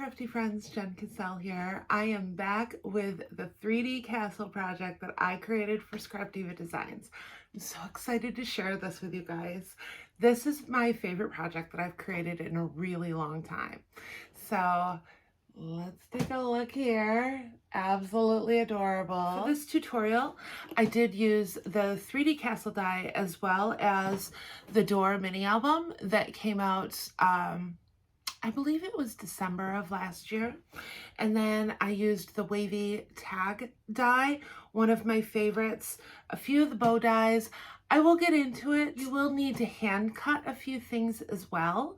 crafty friends, Jen Cassell here. I am back with the 3D castle project that I created for Scrapdiva Designs. I'm so excited to share this with you guys. This is my favorite project that I've created in a really long time. So let's take a look here. Absolutely adorable. For this tutorial, I did use the 3D castle die as well as the door mini album that came out I believe it was December of last year. And then I used the wavy tag die, one of my favorites, a few of the bow dies. I will get into it. You will need to hand cut a few things as well.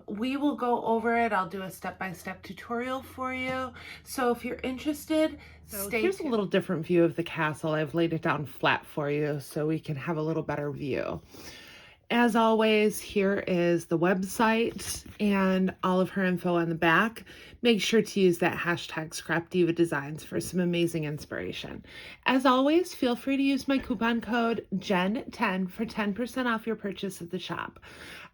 We will go over it. I'll do a step-by-step tutorial for you. So if you're interested, stay tuned. Here's a little different view of the castle. I've laid it down flat for you so we can have a little better view. As always, here is the website and all of her info on the back. Make sure to use that hashtag Scrapdiva Designs for some amazing inspiration. As always, feel free to use my coupon code JEN10 for 10% off your purchase at the shop.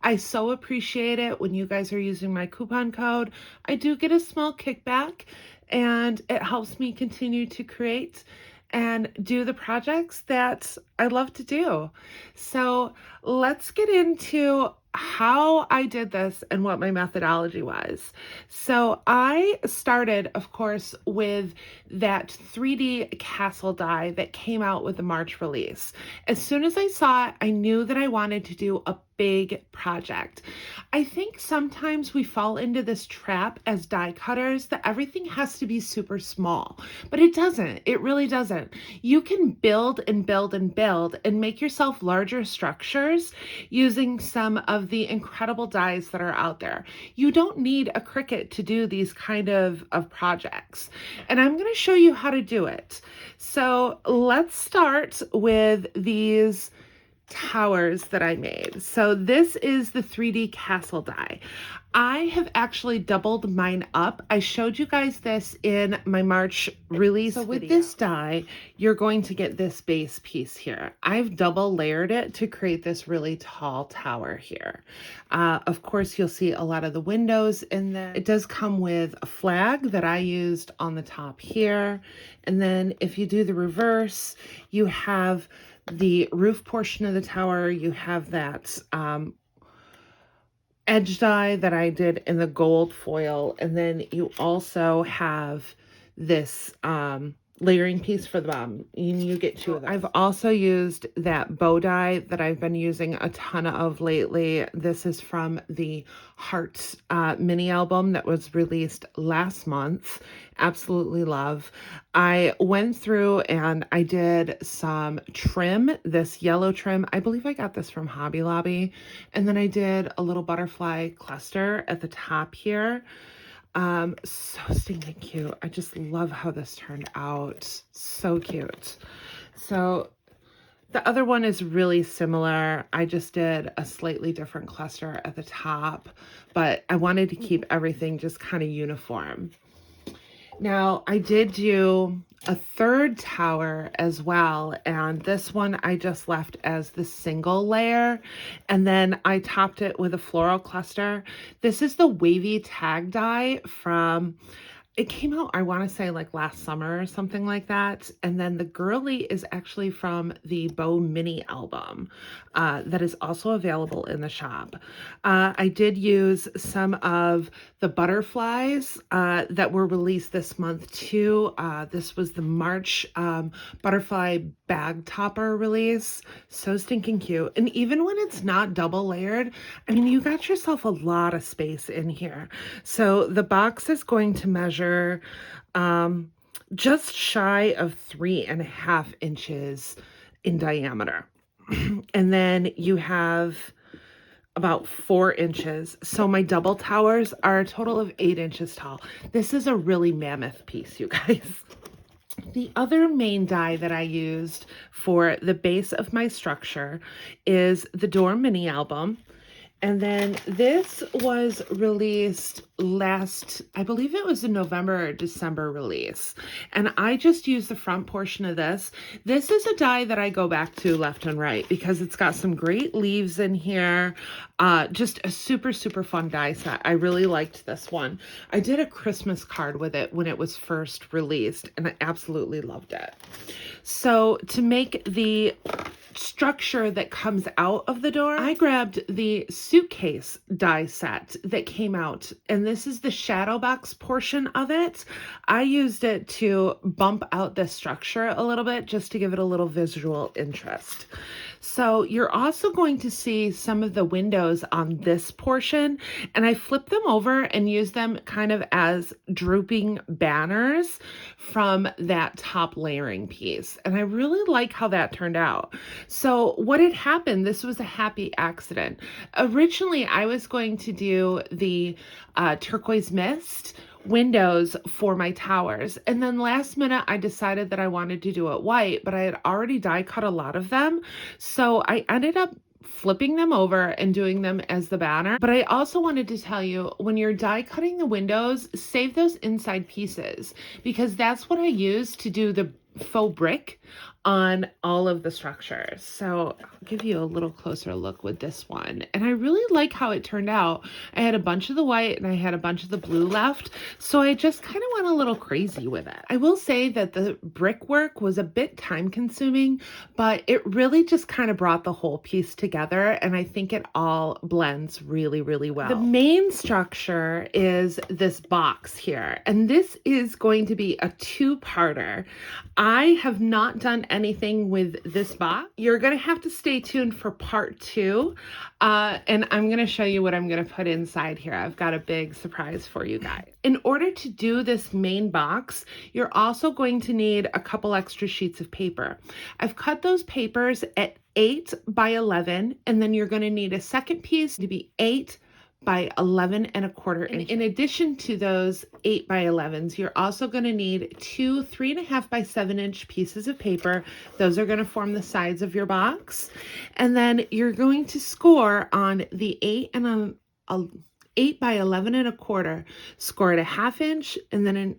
I so appreciate it when you guys are using my coupon code. I do get a small kickback and it helps me continue to create and do the projects that I love to do. So let's get into how I did this and what my methodology was. So I started, of course, with that 3D castle die that came out with the March release. As soon as I saw it, I knew that I wanted to do a big project. I think sometimes we fall into this trap as die cutters that everything has to be super small, but it doesn't. It really doesn't. You can build and build and build and make yourself larger structures using some of the incredible dies that are out there. You don't need a Cricut to do these kind of projects, and I'm going to show you how to do it. So let's start with these towers that I made. So this is the 3D castle die. I have actually doubled mine up. I showed you guys this in my March release video. With this die, you're going to get this base piece here. I've double layered it to create this really tall tower here. Of course, you'll see a lot of the windows in there. It does come with a flag that I used on the top here. And then if you do the reverse, you have the roof portion of the tower. You have that edge die that I did in the gold foil, and then you also have this layering piece for the bottom. You get two of those. I've also used that bow die that I've been using a ton of lately. This is from the Heart mini album that was released last month. Absolutely love. I went through and I did some trim, this yellow trim. I believe I got this from Hobby Lobby. And then I did a little butterfly cluster at the top here. So stinking cute. I just love how this turned out. So cute. So the other one is really similar. I just did a slightly different cluster at the top, but I wanted to keep everything just kind of uniform. Now, I did do a third tower as well, and this one I just left as the single layer, and then I topped it with a floral cluster. This is the wavy tag die from, it came out, I want to say like last summer or something like that. And then the girly is actually from the Bow mini album that is also available in the shop. I did use some of the butterflies that were released this month too. This was the March butterfly bag topper release. So stinking cute. And even when it's not double layered, I mean, you got yourself a lot of space in here. So the box is going to measure just shy of 3.5 inches in diameter. And then you have about 4 inches. So my double towers are a total of 8 inches tall. This is a really mammoth piece, you guys. The other main die that I used for the base of my structure is the door mini album. And then this was released last, I believe it was a November or December release. And I just used the front portion of this. This is a die that I go back to left and right because it's got some great leaves in here. Just a super, super fun die set. I really liked this one. I did a Christmas card with it when it was first released, and I absolutely loved it. So to make the structure that comes out of the door, I grabbed the suitcase die set that came out, and this is the shadow box portion of it. I used it to bump out the structure a little bit just to give it a little visual interest. So you're also going to see some of the windows on this portion, and I flipped them over and used them kind of as drooping banners from that top layering piece. And I really like how that turned out. So what had happened, this was a happy accident. Originally, I was going to do the turquoise mist windows for my towers. And then last minute, I decided that I wanted to do it white, but I had already die cut a lot of them. So I ended up flipping them over and doing them as the banner. But I also wanted to tell you, when you're die cutting the windows, save those inside pieces, because that's what I use to do the faux brick on all of the structures. So I'll give you a little closer look with this one. And I really like how it turned out. I had a bunch of the white and I had a bunch of the blue left. So I just kind of went a little crazy with it. I will say that the brickwork was a bit time consuming, but it really just kind of brought the whole piece together. And I think it all blends really, really well. The main structure is this box here. And this is going to be a two-parter. I have not done anything with this box. You're going to have to stay tuned for part 2. And I'm going to show you what I'm going to put inside here. I've got a big surprise for you guys. In order to do this main box, you're also going to need a couple extra sheets of paper. I've cut those papers at 8 by 11, and then you're going to need a second piece to be 8 by 11.25 inches. In addition to those 8 by 11s, you're also going to need 2 3.5 by 7-inch pieces of paper. Those are going to form the sides of your box. And then you're going to score on the 8 by 11.25, score at a 1/2 inch, and then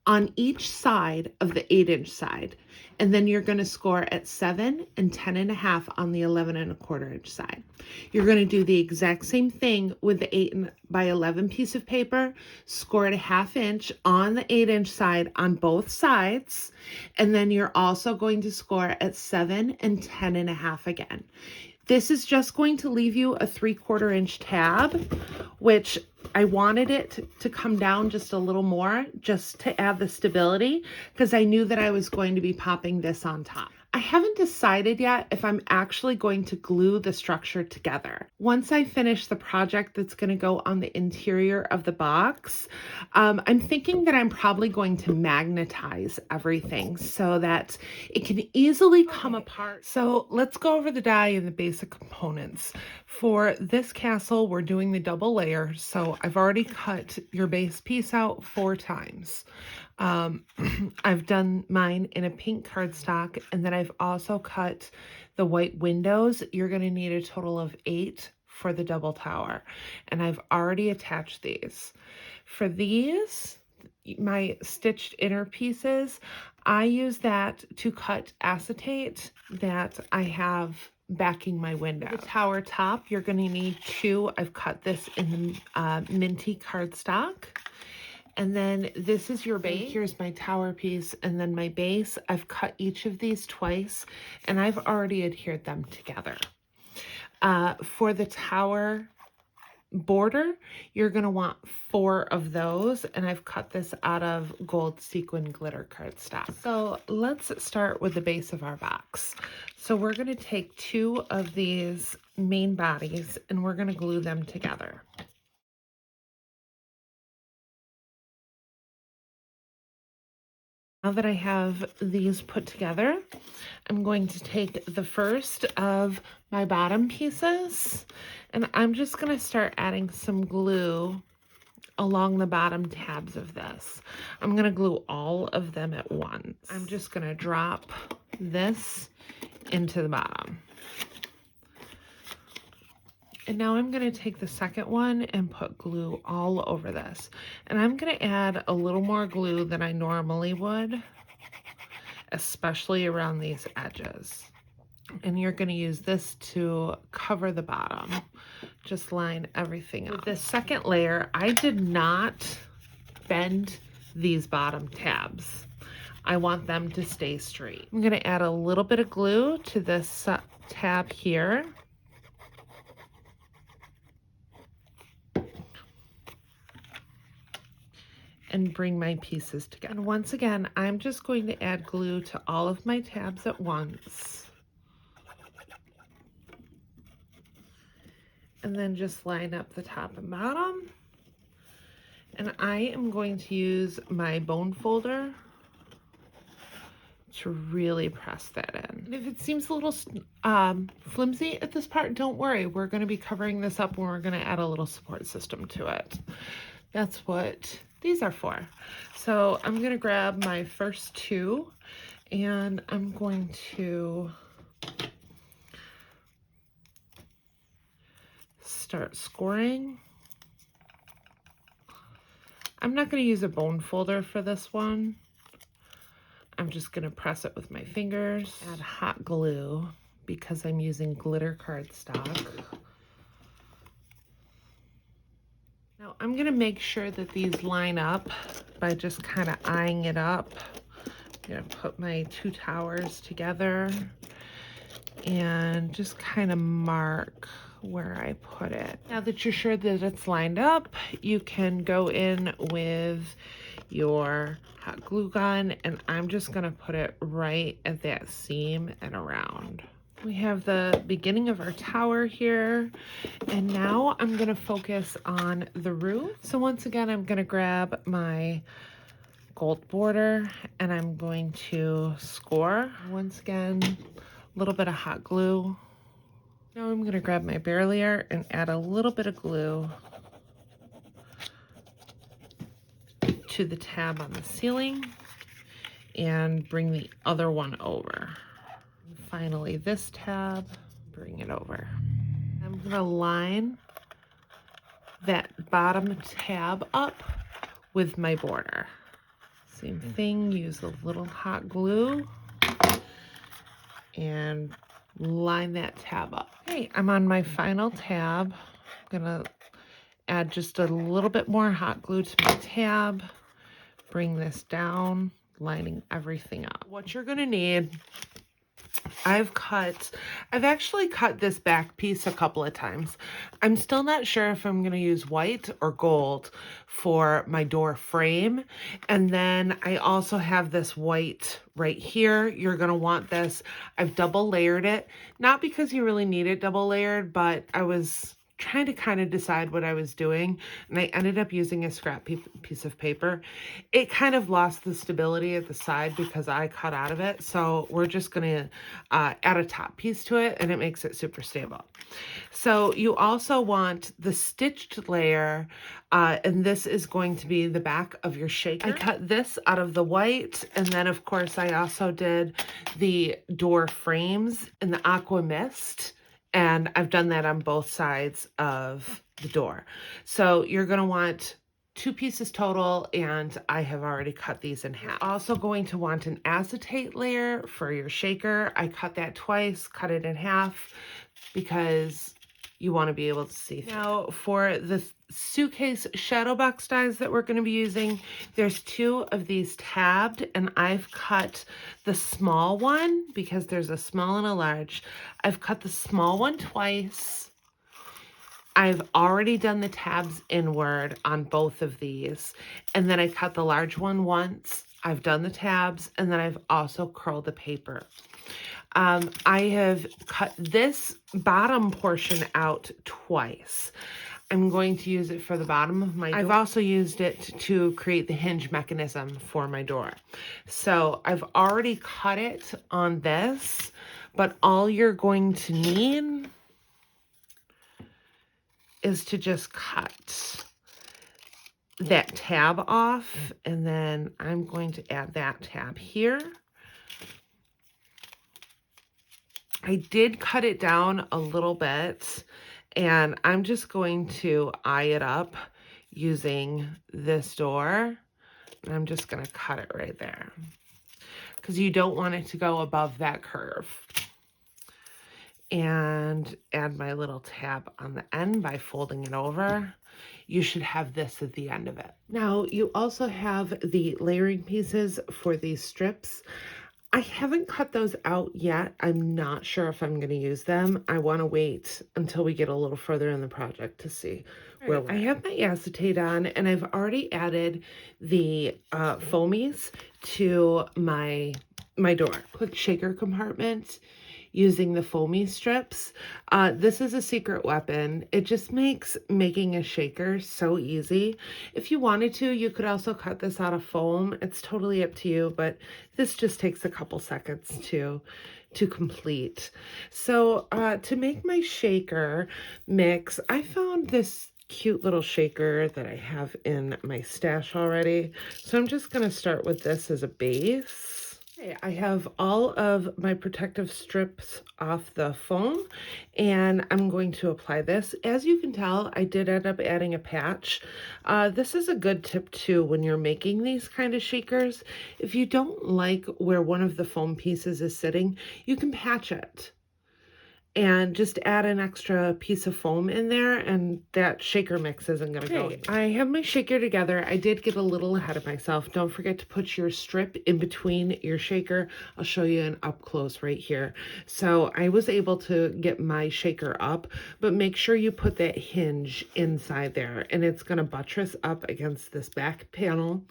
on each side of the 8-inch side. And then you're going to score at 7 and 10.5 on the 11.25 inch side. You're going to do the exact same thing with the 8 by 11 piece of paper, score at a 1/2 inch on the 8-inch side on both sides. And then you're also going to score at 7 and 10.5 again. This is just going to leave you a 3/4 inch tab, which I wanted it to come down just a little more, just to add the stability, because I knew that I was going to be popping this on top. I haven't decided yet if I'm actually going to glue the structure together. Once I finish the project that's going to go on the interior of the box, I'm thinking that I'm probably going to magnetize everything so that it can easily come apart. So let's go over the die and the basic components. For this castle, we're doing the double layer. So I've already cut your base piece out 4 times. I've done mine in a pink cardstock, and then I've also cut the white windows. You're going to need a total of 8 for the double tower, and I've already attached these. For these, my stitched inner pieces, I use that to cut acetate that I have backing my window. The tower top, you're going to need 2. I've cut this in the minty cardstock. And then this is your base. Here's my tower piece, and then my base. I've cut each of these twice, and I've already adhered them together. For the tower border, you're going to want 4 of those, and I've cut this out of gold sequin glitter cardstock. So let's start with the base of our box. So we're going to take 2 of these main bodies, and we're going to glue them together. Now that I have these put together, I'm going to take the first of my bottom pieces, and I'm just going to start adding some glue along the bottom tabs of this. I'm going to glue all of them at once. I'm just going to drop this into the bottom. And now I'm going to take the second one and put glue all over this. And I'm going to add a little more glue than I normally would, especially around these edges. And you're going to use this to cover the bottom. Just line everything up. With this second layer, I did not bend these bottom tabs. I want them to stay straight. I'm going to add a little bit of glue to this tab here. And bring my pieces together. And once again, I'm just going to add glue to all of my tabs at once. And then just line up the top and bottom. And I am going to use my bone folder to really press that in. And if it seems a little flimsy at this part, don't worry. We're going to be covering this up and we're going to add a little support system to it. That's what these are for. So I'm going to grab my first two and I'm going to start scoring. I'm not going to use a bone folder for this one. I'm just going to press it with my fingers. Add hot glue because I'm using glitter cardstock. Now I'm going to make sure that these line up by just kind of eyeing it up. I'm going to put my two towers together and just kind of mark where I put it. Now that you're sure that it's lined up, you can go in with your hot glue gun, and I'm just going to put it right at that seam and around. We have the beginning of our tower here, and now I'm going to focus on the roof. So once again, I'm going to grab my gold border and I'm going to score. Once again, a little bit of hot glue. Now I'm going to grab my Bearly Art and add a little bit of glue to the tab on the ceiling and bring the other one over. And finally, this tab, bring it over. I'm going to line that bottom tab up with my border. Same thing, use a little hot glue and line that tab up. Okay, I'm on my final tab. I'm gonna add just a little bit more hot glue to my tab, bring this down, lining everything up. What you're gonna need, I've actually cut this back piece a couple of times. I'm still not sure if I'm going to use white or gold for my door frame. And then I also have this white right here. You're going to want this. I've double layered it, not because you really need it double layered, but I was trying to kind of decide what I was doing, and I ended up using a scrap piece of paper. It kind of lost the stability at the side because I cut out of it, so we're just going to add a top piece to it, and it makes it super stable. So you also want the stitched layer, and this is going to be the back of your shaker. I cut this out of the white, and then of course I also did the door frames in the aqua mist. And I've done that on both sides of the door. So you're going to want 2 pieces total, and I have already cut these in half. You're also going to want an acetate layer for your shaker. I cut that twice, cut it in half because you want to be able to see. Now for the suitcase shadow box dies that we're going to be using, there's 2 of these tabbed, and I've cut the small one because there's a small and a large. I've cut the small one twice. I've already done the tabs inward on both of these, and then I cut the large one once. I've done the tabs, and then I've also curled the paper. I have cut this bottom portion out twice. I'm going to use it for the bottom of my door. I've also used it to create the hinge mechanism for my door. So I've already cut it on this, but all you're going to need is to just cut that tab off, and then I'm going to add that tab here. I did cut it down a little bit, And I'm just going to eye it up using this door. And I'm just going to cut it right there because you don't want it to go above that curve. And add my little tab on the end by folding it over. You should have this at the end of it. Now you also have the layering pieces for these strips. I haven't cut those out yet. I'm not sure if I'm going to use them. I want to wait until we get a little further in the project to see where I have my acetate on, and I've already added the foamies to my door. Quick shaker compartment using the foamy strips. This is a secret weapon. It just makes making a shaker so easy. If you wanted to, you could also cut this out of foam. It's totally up to you, but this just takes a couple seconds to complete. So to make my shaker mix, I found this cute little shaker that I have in my stash already. So I'm just going to start with this as a base. I have all of my protective strips off the foam, and I'm going to apply this. As you can tell, I did end up adding a patch. This is a good tip too when you're making these kind of shakers. If you don't like where one of the foam pieces is sitting, you can patch it and just add an extra piece of foam in there, and that shaker mix isn't going to go anywhere. I have my shaker together. I did get a little ahead of myself. Don't forget to put your strip in between your shaker. I'll show you an up close right here. So I was able to get my shaker up, but make sure you put that hinge inside there, and it's going to buttress up against this back panel.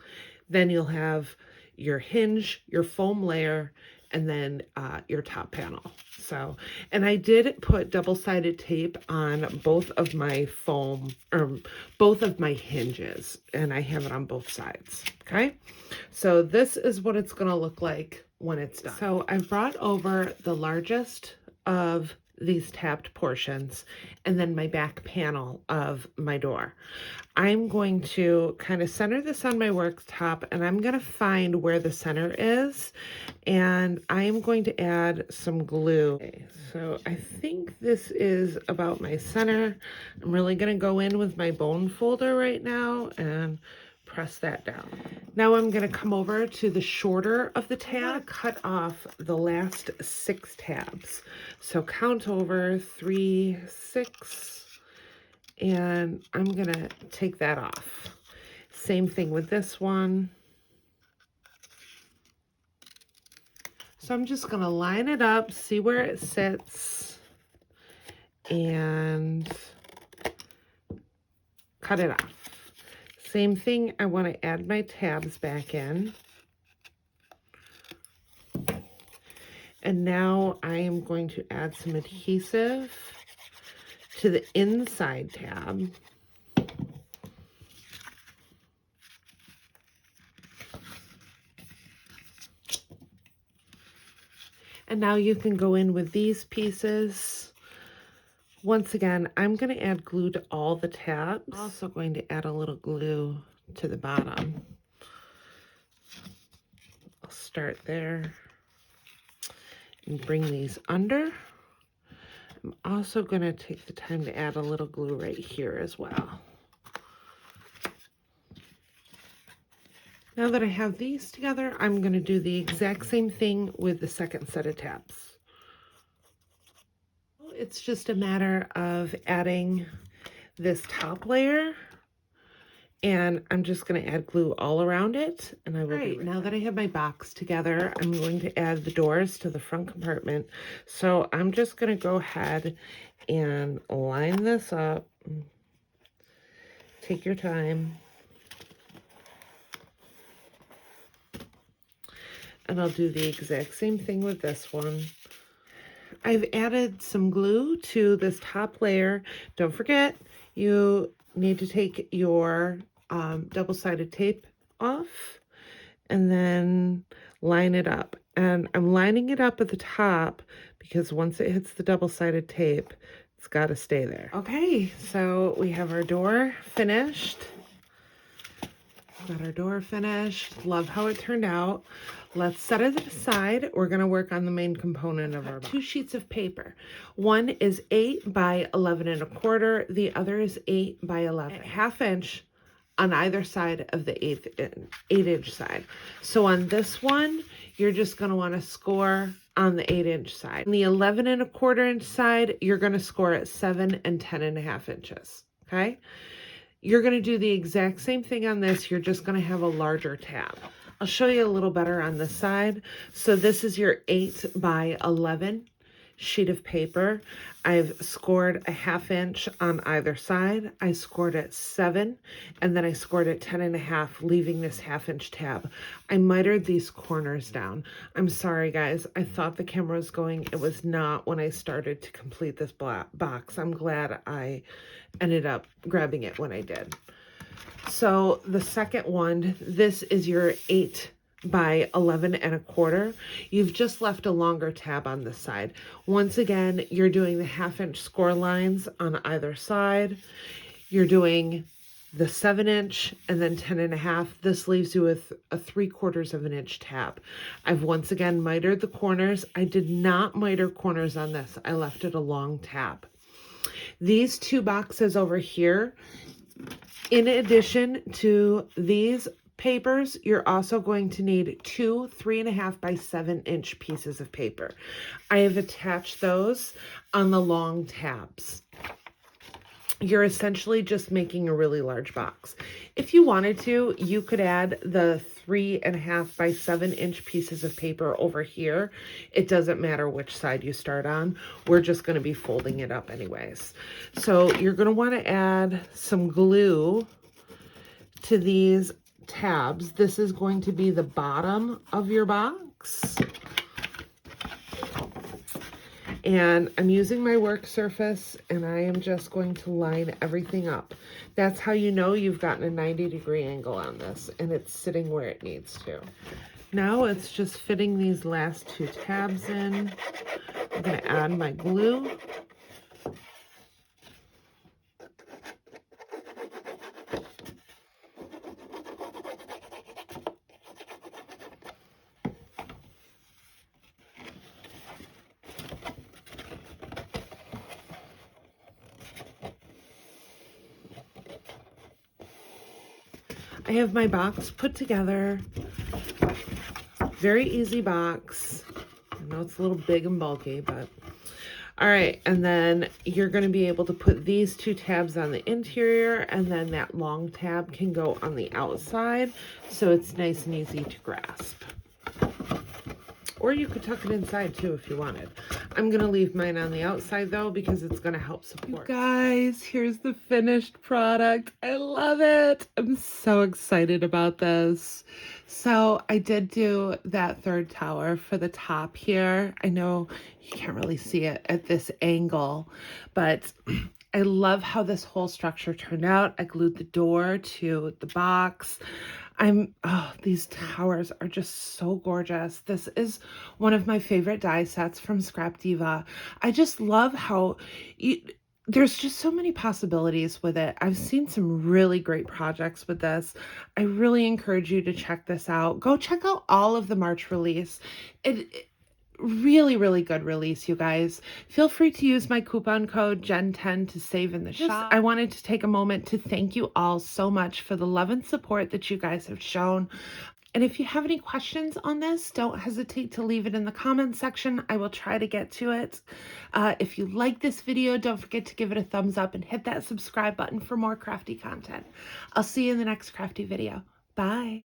Then you'll have your hinge, your foam layer, and then your top panel. So, and I did put double-sided tape on both of my foam, or both of my hinges, and I have it on both sides, okay? So this is what it's gonna look like when it's done. So I brought over the largest of these tapped portions and then my back panel of my door. I'm going to kind of center this on my worktop, and I'm going to find where the center is, and I'm going to add some glue. Okay, so I think this is about my center. I'm really going to go in with my bone folder right now and press that down. Now I'm going to come over to the shorter of the tab, cut off the last 6 tabs. So count over 3, 6, and I'm going to take that off. Same thing with this one. So I'm just going to line it up, see where it sits, and cut it off. Same thing, I want to add my tabs back in. And now I am going to add some adhesive to the inside tab. And now you can go in with these pieces. Once again, I'm going to add glue to all the tabs. I'm also going to add a little glue to the bottom. I'll start there and bring these under. I'm also going to take the time to add a little glue right here as well. Now that I have these together, I'm going to do the exact same thing with the second set of tabs. It's just a matter of adding this top layer, and I'm just going to add glue all around it, and I will be right. Now that I have my box together, I'm going to add the doors to the front compartment. So I'm just going to go ahead and line this up. Take your time. And I'll do the exact same thing with this one. I've added some glue to this top layer. Don't forget, you need to take your double-sided tape off and then line it up. And I'm lining it up at the top because once it hits the double-sided tape, it's got to stay there. Okay, so we have our door finished. Got our door finished. Love how it turned out. Let's set it aside. We're going to work on the main component of our box. 2 sheets of paper. One is 8 by 11 1/4. The other is 8 by 11. 1/2 inch on either side of the 8-inch side. So on this one, you're just going to want to score on the 8-inch side. On the 11 1/4 inch side, you're going to score at 7 and 10 1/2 inches. Okay. You're going to do the exact same thing on this. You're just going to have a larger tab. I'll show you a little better on this side. So this is your 8 by 11 sheet of paper. I've scored a 1/2 inch on either side. I scored at 7, and then I scored at 10 1/2, leaving this 1/2 inch tab. I mitered these corners down. I'm sorry, guys. I thought the camera was going. It was not when I started to complete this box. I'm glad I ended up grabbing it when I did. So the second one, this is your 8 by 11 1/4. You've just left a longer tab on this side. Once again, you're doing the 1/2 inch score lines on either side. You're doing the 7 inch and then 10 1/2. This leaves you with a 3/4 inch tab. I've once again mitered the corners. I did not miter corners on this. I left it a long tab. These 2 boxes over here, in addition to these papers, you're also going to need 2 3.5 by 7 inch pieces of paper. I have attached those on the long tabs. You're essentially just making a really large box. If you wanted to, you could add the 3.5 by 7 inch pieces of paper over here. It doesn't matter which side you start on. We're just going to be folding it up anyways. So you're going to want to add some glue to these tabs. This is going to be the bottom of your box. And I'm using my work surface, and I am just going to line everything up. That's how you know you've gotten a 90-degree angle on this, and it's sitting where it needs to. Now it's just fitting these last 2 tabs in. I'm going to add my glue. I have my box put together. Very easy box. I know it's a little big and bulky, but all right. And then you're going to be able to put these 2 tabs on the interior, and then that long tab can go on the outside, so it's nice and easy to grasp. Or you could tuck it inside too if you wanted. I'm going to leave mine on the outside though, because it's going to help support. You guys, here's the finished product. I love it. I'm so excited about this. So I did do that 3rd tower for the top here. I know you can't really see it at this angle, but I love how this whole structure turned out. I glued the door to the box. These towers are just so gorgeous. This is one of my favorite die sets from Scrapdiva. I just love how there's just so many possibilities with it. I've seen some really great projects with this. I really encourage you to check this out. Go check out all of the March release. Really, really good release, you guys. Feel free to use my coupon code JEN10 to save in the shop. I wanted to take a moment to thank you all so much for the love and support that you guys have shown. And if you have any questions on this, don't hesitate to leave it in the comments section. I will try to get to it. If you like this video, don't forget to give it a thumbs up and hit that subscribe button for more crafty content. I'll see you in the next crafty video. Bye.